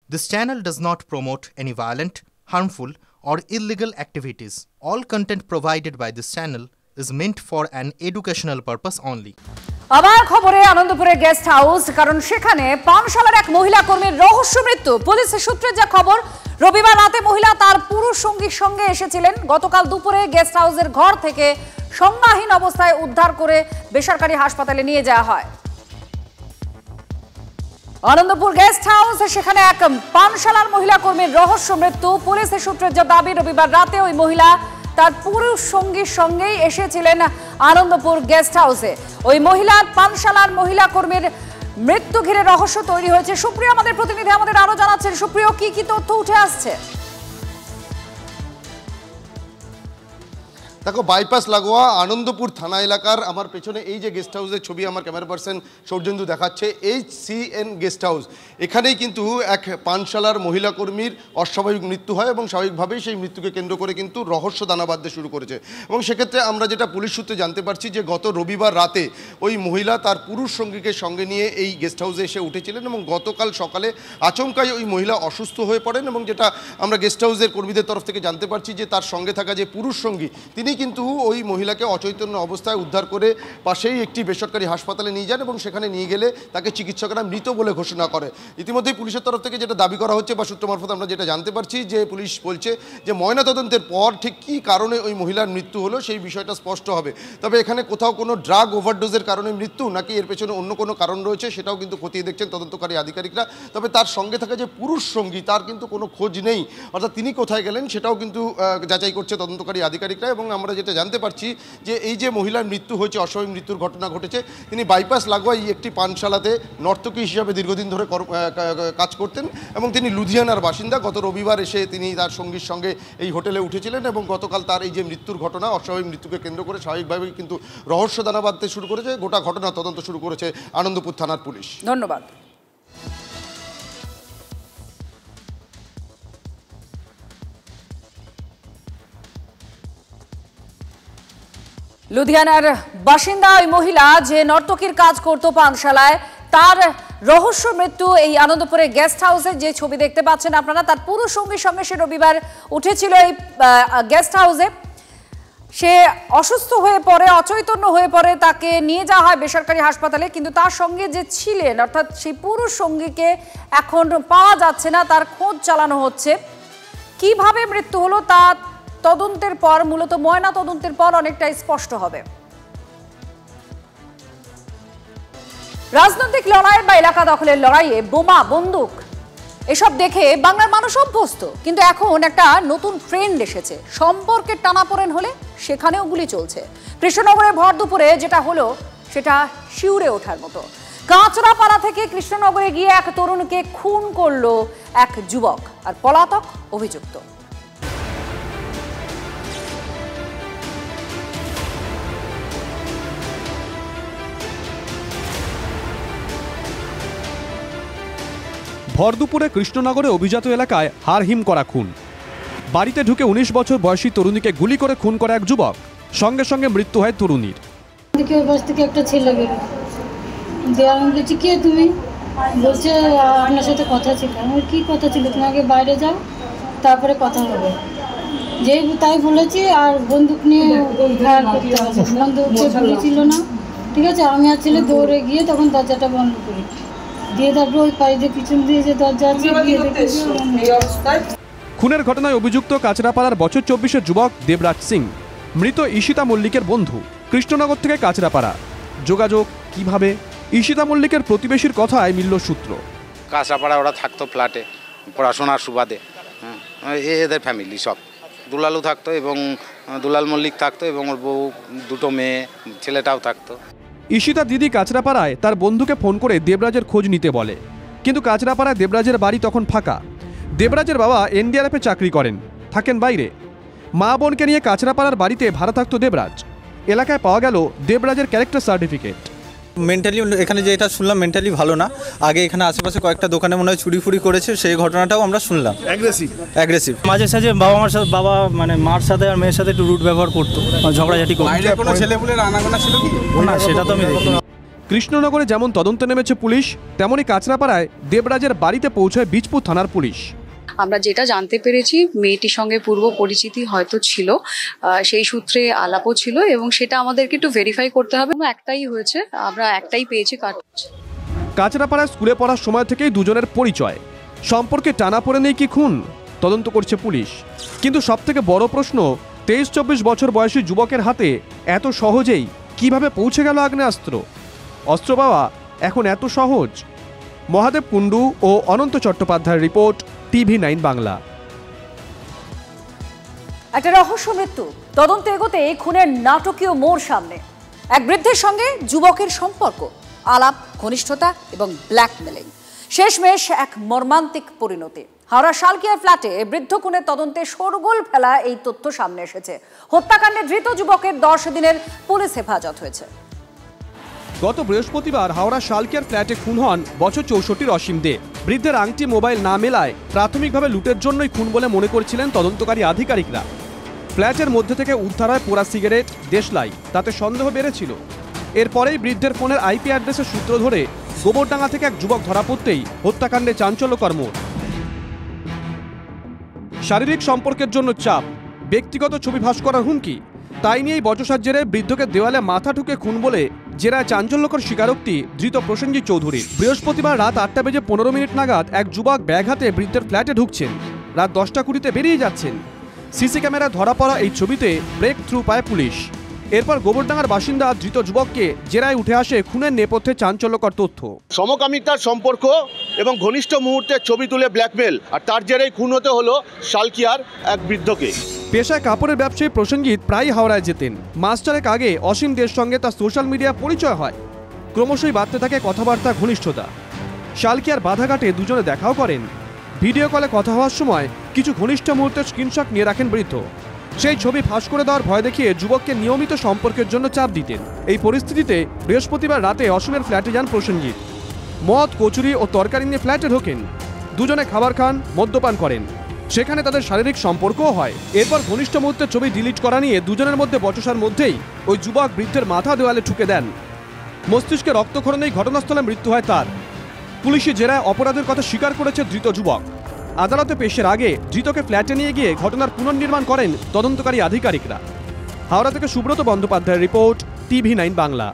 This channel does not promote any violent, harmful, or illegal activities. All content provided by this channel is meant for an educational purpose only. আবার খবরে আনন্দপুরে guest house, কারণ সেখানে পানশালার এক মহিলা কর্মীর রহস্য মৃত্যু। পুলিশের সূত্রে যা খবর, রবিবার রাতে মহিলা তার পুরুষ সঙ্গীর সঙ্গে এসেছিলেন। গতকাল দুপুরে গেস্ট হাউসের ঘর থেকে সংজ্ঞাহীন অবস্থায় উদ্ধার করে বেসরকারি হাসপাতালে নিয়ে যাওয়া হয়। আনন্দপুর গেস্ট হাউস, সেখানে এক পানশালার মহিলা কর্মীর রহস্য মৃত্যু। পুলিশের সূত্রে যা দাবি, রবিবার রাতে ওই মহিলা তার পুরুষ সঙ্গীর সঙ্গেই এসেছিলেন আনন্দপুর গেস্ট হাউসে। ওই মহিলার পানশালার মহিলা কর্মীর মৃত্যু ঘিরে রহস্য তৈরি হয়েছে। সুপ্রিয় আমাদের প্রতিনিধি আমাদের আরো জানাচ্ছেন। সুপ্রিয়, কি কি তথ্য উঠে আসছে? দেখো, বাইপাস লাগোয়া আনন্দপুর থানা এলাকার আমার পেছনে এই যে গেস্ট হাউসের ছবি আমার ক্যামেরা পার্সন সৌর্যেন্দু দেখাচ্ছে, HCN গেস্ট হাউস, এখানেই কিন্তু এক পানশালার মহিলা কর্মীর অস্বাভাবিক মৃত্যু হয় এবং স্বাভাবিকভাবেই সেই মৃত্যুকে কেন্দ্র করে কিন্তু রহস্য দানা বাঁধতে শুরু করেছে। এবং সেক্ষেত্রে আমরা যেটা পুলিশ সূত্রে জানতে পারছি যে গত রবিবার রাতে ওই মহিলা তার পুরুষ সঙ্গীকে সঙ্গে নিয়ে এই গেস্ট হাউসে এসে উঠেছিলেন এবং গতকাল সকালে আচমকাই ওই মহিলা অসুস্থ হয়ে পড়েন। এবং যেটা আমরা গেস্ট হাউসের কর্মীদের তরফ থেকে জানতে পারছি যে তার সঙ্গে থাকা যে পুরুষ সঙ্গী, তিনি কিন্তু ওই মহিলাকে অচৈতন্য অবস্থায় উদ্ধার করে পাশেই একটি বেসরকারি হাসপাতালে নিয়ে যান এবং সেখানে নিয়ে গেলে তাকে চিকিৎসকরা মৃত বলে ঘোষণা করে। ইতিমধ্যেই পুলিশের তরফ থেকে যেটা দাবি করা হচ্ছে বা সূত্র মারফত আমরা যেটা জানতে পারছি যে পুলিশ বলছে যে ময়নাতদন্তের পর ঠিক কী কারণে ওই মহিলার মৃত্যু হলো সেই বিষয়টা স্পষ্ট হবে। তবে এখানে কোথাও কোনো ড্রাগ ওভারডোজের কারণে মৃত্যু নাকি এর পেছনে অন্য কোনো কারণ রয়েছে সেটাও কিন্তু খতিয়ে দেখছেন তদন্তকারী আধিকারিকরা। তবে তার সঙ্গে থাকা যে পুরুষ সঙ্গী, তার কিন্তু কোনো খোঁজ নেই, অর্থাৎ তিনি কোথায় গেলেন সেটাও কিন্তু যাচাই করছে তদন্তকারী আধিকারিকরা। এবং আমরা যেটা জানতে পারছি যে এই যে মহিলার মৃত্যু হয়েছে, অস্বাভাবিক মৃত্যুর ঘটনা ঘটেছে, তিনি বাইপাস লাগোয়া এই একটি পানশালাতে নর্তকী হিসাবে দীর্ঘদিন ধরে কাজ করতেন এবং তিনি লুধিয়ানার বাসিন্দা। গত রবিবার এসে তিনি তার সঙ্গীর সঙ্গে এই হোটেলে উঠেছিলেন এবং গতকাল তার এই যে মৃত্যুর ঘটনা, অস্বাভাবিক মৃত্যুকে কেন্দ্র করে স্বাভাবিকভাবেই কিন্তু রহস্য দানা বাঁধতে শুরু করেছে। গোটা ঘটনা তদন্ত শুরু করেছে আনন্দপুর থানার পুলিশ। ধন্যবাদ। লুধিয়ানার বাসিন্দা ওই মহিলা যে নর্তকীর কাজ করতো পানশালায়, তার রহস্য মৃত্যু এই আনন্দপুরে গেস্ট হাউসে। যে ছবি দেখতে পাচ্ছেন আপনারা, তার পুরুষ সঙ্গীর সঙ্গে সে রবিবার উঠেছিল এই গেস্ট হাউসে। সে অসুস্থ হয়ে পড়ে, অচৈতন্য হয়ে পড়ে, তাকে নিয়ে যাওয়া হয় বেসরকারি হাসপাতালে। কিন্তু তার সঙ্গে যে ছিলেন, অর্থাৎ সেই পুরুষ সঙ্গীকে এখন পাওয়া যাচ্ছে না, তার খোঁজ চালানো হচ্ছে। কিভাবে মৃত্যু হলো তা তদন্তের পর, মূলত ময়না তদন্তের পর অনেকটাই স্পষ্ট হবে। রাজনৈতিক লড়াই বা এলাকা দখলের লড়াইয়ে বোমা, বন্দুক এসব দেখে বাংলার মানুষ অভ্যস্ত। কিন্তু এখন একটা নতুন ট্রেন্ড এসেছে, সম্পর্কের টানাপোড়েন হলে সেখানেও গুলি চলছে। কৃষ্ণনগরের ভর দুপুরে যেটা হলো সেটা শিউরে ওঠার মতো। কাঁচরাপাড়া থেকে কৃষ্ণনগরে গিয়ে এক তরুণীকে খুন করলো এক যুবক, আর পলাতক অভিযুক্ত। ভরদুপুরে কৃষ্ণনগরে অভিজাত এলাকায় হারহিম করা খুন। বাড়িতে ঢুকে 19 বছর বয়সী তরুণীকে গুলি করে খুন করে এক যুবক, সঙ্গে সঙ্গে মৃত্যু হয় তরুণীর। থেকে একটা ছেলে গেল, আমি বলছি কে তুমি? বলছে আপনার সাথে কথা ছিল। আমার কি কথা ছিল? তুমি আগে বাইরে যাও, তারপরে কথা হবে। যেই তাই বলেছি, আর বন্দুক নিয়ে ফায়ার করতে হবে। বন্দুক গুলি ছিল না, ঠিক আছে। আমি আর ছেলে দৌড়ে গিয়ে তখন দরজাটা বন্ধ করি, দিয়ে তারপরে ওই পাইতে পিছন দিয়ে যে দরজা আছে খুনের ঘটনায় অভিযুক্ত কাঁচরাপাড়ার বছর 24-এর যুবক দেবরাজ সিং, মৃত ঈশিতা মল্লিকের বন্ধু। কৃষ্ণনগর থেকে কাঁচরাপাড়া যোগাযোগ কিভাবে? ঈশিতা মল্লিকের প্রতিবেশীর কথায় মিলল সূত্র। কাঁচরাপাড়া ওরা থাকতো ফ্ল্যাটে পড়াশোনার সুবাদে, এদের ফ্যামিলি সব। দুলালু থাকতো এবং দুলাল মল্লিক থাকতো এবং ওর বউ, দুটো মেয়ে, ছেলেটাও থাকতো। ঈশিতা দিদি কাঁচরাপাড়ায় তার বন্ধুকে ফোন করে দেবরাজের খোঁজ নিতে বলে, কিন্তু কাঁচরাপাড়ায় দেবরাজের বাড়ি তখন ফাঁকা। দেবরাজের বাবা NDRF-এ চাকরি করেন, থাকেন বাইরে। মা বোনকে নিয়ে কাঁচরাপাড়ার বাড়িতে ভাড়া থাকতো দেবরাজ। এলাকায় পাওয়া গেল দেবরাজের ক্যারেক্টার সার্টিফিকেট। মেন্টালি এখানে যেটা শুনলাম মেন্টালি ভালো না। আগে এখানে আশেপাশে কয়েকটা দোকানে মনে হয় চুরি ফুরি করেছে, সেই ঘটনাটাও আমরা শুনলাম। অ্যাগ্রেসিভ মাঝে সাঝে বাবা মানে মার সাথে আর মেয়ের সাথে একটু রুট ব্যবহার করতো, ঝগড়াঝাটি করতো। কোনো ছেলেপুলের আনাগোনা ছিল কি? না, সেটা তো আমি দেখি। কৃষ্ণনগরে যেমন তদন্তে নেমেছে পুলিশ, তেমনি কাঁচরাপাড়ায় দেবরাজের বাড়িতে পৌঁছায় বীজপুর থানার পুলিশ। আমরা যেটা জানতে পেরেছি, মেয়েটির সঙ্গে পূর্ব পরিচিতি হয়তো ছিল, সেই সূত্রে আলাপও ছিল এবং সেটা আমাদেরকে একটু ভেরিফাই করতে হবে। একটাই হয়েছে, আমরা একটাই পেয়েছি কার্তুজ। কাঁচরাপাড়ায় স্কুলে পড়ার সময় থেকেই দুজনের পরিচয়, সম্পর্কে টানাপোড়েন নেই কি খুন, তদন্ত করছে পুলিশ। কিন্তু সবথেকে বড় প্রশ্ন, 23-24 বছর বয়সী যুবকের হাতে এত সহজেই কিভাবে পৌঁছে গেল আগ্নেয়াস্ত্র? অস্ত্র পাওয়া এখন এত সহজ? মহাদেব কুণ্ডু ও অনন্ত চট্টোপাধ্যায়ের রিপোর্ট, TV9 বাংলা। একটা রহস্য মৃত্যু, তদন্তে এগোতে খুনের নাটকীয় মোড় সামনে। এক বৃদ্ধের সঙ্গে যুবকের সম্পর্ক, আলাপ, ঘনিষ্ঠতা এবং ব্ল্যাকমেলিং, শেষমেশ এক মর্মান্তিক পরিণতি। হাওড়া শালকিয়ার ফ্ল্যাটে বৃদ্ধ খুনের তদন্তে শোরগোল ফেলা এই তথ্য সামনে এসেছে। হত্যাকাণ্ডে ধৃত যুবকের 10 দিনের পুলিশ হেফাজত হয়েছে। গত বৃহস্পতিবার হাওড়া শালকিয়ার ফ্ল্যাটে খুন হন বছর 64 অসীম দে। বৃদ্ধের আংটি, মোবাইল না মেলায় প্রাথমিকভাবে লুটের জন্যই খুন বলে মনে করছিলেন তদন্তকারী আধিকারিকরা। ফ্ল্যাটের মধ্যে থেকে উদ্ধার হয় পোড়া সিগারেট, দেশলাই, তাতে সন্দেহ বেড়েছিল। এরপরেই বৃদ্ধের ফোনের IP অ্যাড্রেসের সূত্র ধরে গোবরডাঙ্গা থেকে এক যুবক ধরা পড়তেই হত্যাকাণ্ডে চাঞ্চল্যকর মোড়। শারীরিক সম্পর্কের জন্য চাপ, ব্যক্তিগত ছবি ফাঁস করার হুমকি, তাই নিয়েই বচসার জেরে বৃদ্ধকে দেওয়ালে মাথা ঠুকে খুন বলে জেরায় চাঞ্চল্যকর স্বীকারোক্তি ধৃত প্রসেনজিৎ চৌধুরীর। বৃহস্পতিবার রাত 8:15 নাগাদ এক যুবক ব্যাগ হাতে বৃদ্ধের ফ্ল্যাটে ঢুকছেন, রাত 10:20 বেরিয়ে যাচ্ছেন। সিসি ক্যামেরায় ধরা পড়া এই ছবিতে ব্রেক থ্রু পায় পুলিশ। এরপর গোবরডাঙ্গার বাসিন্দা ধৃত যুবককে জেরায় উঠে আসে খুনের নেপথ্যে চাঞ্চল্যকর তথ্য। সমকামিতার সম্পর্ক এবং ঘনিষ্ঠ মুহূর্তের ছবি তুলে ব্ল্যাকমেল, আর তার জেরেই খুন হতে হলো শালকিয়ার এক বৃদ্ধকে। পেশায় কাপড়ের ব্যবসায়ী প্রসেনজিৎ প্রায় হাওড়ায় যেতেন। মাস চারেক আগে অসীম দের সঙ্গে তার সোশ্যাল মিডিয়া পরিচয় হয়। ক্রমশই বাড়তে থাকে কথাবার্তা, ঘনিষ্ঠতা। শালকিয়ার বাধাঘাটে দুজনে দেখাও করেন। ভিডিও কলে কথা হওয়ার সময় কিছু ঘনিষ্ঠ মুহূর্তের স্ক্রিনশট নিয়ে রাখেন বৃদ্ধ। সেই ছবি ফাঁস করে দেওয়ার ভয় দেখিয়ে যুবককে নিয়মিত সম্পর্কের জন্য চাপ দিতেন। এই পরিস্থিতিতে বৃহস্পতিবার রাতে অসীমের ফ্ল্যাটে যান প্রসেনজিৎ। মদ, কচুরি ও তরকারি নিয়ে ফ্ল্যাটে ঢোকেন। দুজনে খাবার খান, মদ্যপান করেন। সেখানে তাদের শারীরিক সম্পর্কও হয়। এরপর ঘনিষ্ঠ মুহূর্তের ছবি ডিলিট করা নিয়ে দুজনের মধ্যে বচসার মধ্যেই ওই যুবক বৃদ্ধের মাথা দেওয়ালে ঠুকে দেন। মস্তিষ্কে রক্তক্ষরণেই ঘটনাস্থলে মৃত্যু হয় তার। পুলিশি জেরায় অপরাধের কথা স্বীকার করেছে ধৃত যুবক। আদালতে পেশের আগে ধৃতকে ফ্ল্যাটে নিয়ে গিয়ে ঘটনার পুনর্নির্মাণ করেন তদন্তকারী আধিকারিকরা। হাওড়া থেকে সুব্রত বন্দ্যোপাধ্যায়ের রিপোর্ট, TV9 বাংলা।